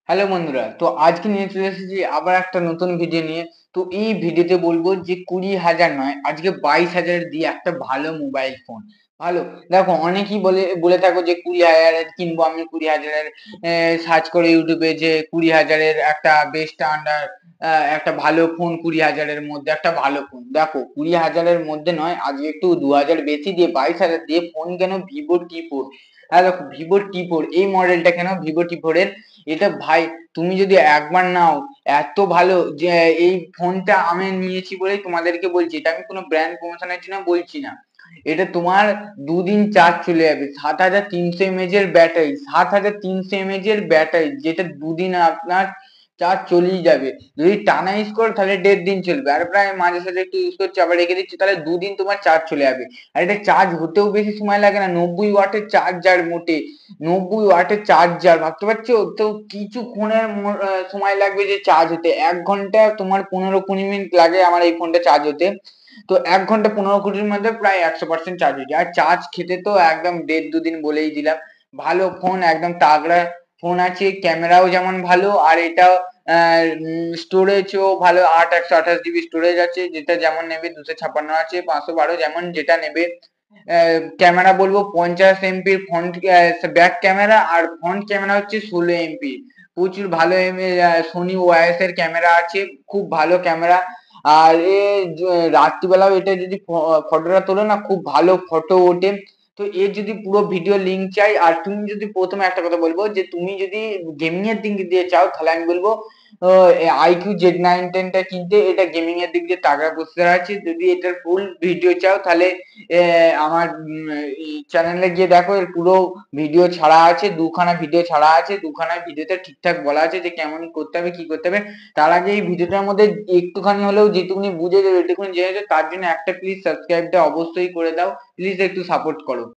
Hello বন্ধুরা, তো আজকে নিয়ে চলে এসেছি আবার একটা নতুন ভিডিও নিয়ে। তো এই ভিডিওতে বলবো যে 20,000 নয়, আজকে 22,000 দিয়ে একটা ভালো মোবাইল ফোন। ভালো, দেখো অনেকেই বলে বলে থাকো যে 20,000 কিনবো, আমি 20,000 সার্চ করে ইউটিউবে যে 20,000 একটা বেস্ট আন্ডার একটা ভালো ফোন, 20,000 মধ্যে একটা ভালো ফোন। দেখো 20,000 মধ্যে নয়, আজকে একটু 2,000 বেশি দিয়ে 22,000 দিয়ে ফোন কেন? Vivo T4। হ্যাঁ দেখো, ভিভো T4 এই মডেলটা কেন? ভিভো T4 এর এটা ভাই, তুমি যদি একবার নাও, এত ভালো যে এই ফোনটা আমি নিয়েছি বলেই তোমাদেরকে বলছি, এটা আমি কোনো ব্র্যান্ড প্রমোশনের জন্য বলছি না। এটা তোমার দুদিন চার্জ চলে যাবে। 7,300 mAh এর ব্যাটারি, 7,300 mAh এর ব্যাটারি, যেটা দুদিন আপনার চার্জ চলেই যাবে। যদি টানা ইউজ করো তাহলে 1.5 দিন চলবে, আর প্রায় মাঝে সাঝে একটু ইউজ করছি আবার রেখে দিচ্ছি, তাহলে দুদিন তোমার চার্জ চলে যাবে। আর এটা চার্জ হতেও বেশি সময় লাগে না, 90 ওয়াটের চার্জার মোটে, 90 ওয়াটের চার্জার, ভাবতে পারছো তো? কিছুক্ষণের সময় লাগবে যে চার্জ হতে। 1 ঘন্টা তোমার 15-20 মিনিট লাগে আমার এই ফোনটা চার্জ হতে। তো 1 ঘন্টা 15-20 মধ্যে প্রায় 100% চার্জ হয়ে যায়। আর চার্জ খেতে তো একদম 1.5-2 দিন বলেই দিলাম। ভালো ফোন, একদম তাগড়া ফোন আছে, ক্যামেরাও যেমন ভালো, আর এটা স্টোরেজও ভালো, 8 128 GB স্টোরেজ আছে, যেটা যেমন নেবে। 256 আছে, 512, যেমন যেটা নেবে। ক্যামেরা বলবো 50 MP ফ্রন্ট ব্যাক ক্যামেরা, আর ফ্রন্ট ক্যামেরা হচ্ছে 16 MP। প্রচুর ভালো সোনি ওআইএস এর ক্যামেরা আছে, খুব ভালো ক্যামেরা। আর রাত্রিবেলাও এটা যদি ফটোটা তোলো না, খুব ভালো ফটো ওঠে। তো এর যদি পুরো ভিডিও লিঙ্ক চাই, আর তুমি যদি, প্রথমে একটা কথা বলবো যে তুমি যদি গেমিং এর দিক দিয়ে চাও, তাহলে আমি বলবো iQOO Z910 টা কিনতে। এটা গেমিং এর দিক দিয়ে তাগড়া প্রসেসর আছে। যদি এটার ফুল ভিডিও চাও, তাহলে আমার চ্যানেলে গিয়ে দেখো, এর পুরো ভিডিও ছাড়া আছে, দুখানা ভিডিও ছাড়া আছে। দুখানা ভিডিওতে ঠিকঠাক বলা আছে যে কেমন করতে হবে, কি করতে হবে। তার আগে এই ভিডিওটার মধ্যে একটুখানি হলেও যেটুকুনি বুঝে যাবে, যেটুকুনি জেনে যাবে, তার জন্য একটা প্লিজ সাবস্ক্রাইবটা অবশ্যই করে দাও। প্লিজ একটু সাপোর্ট করো।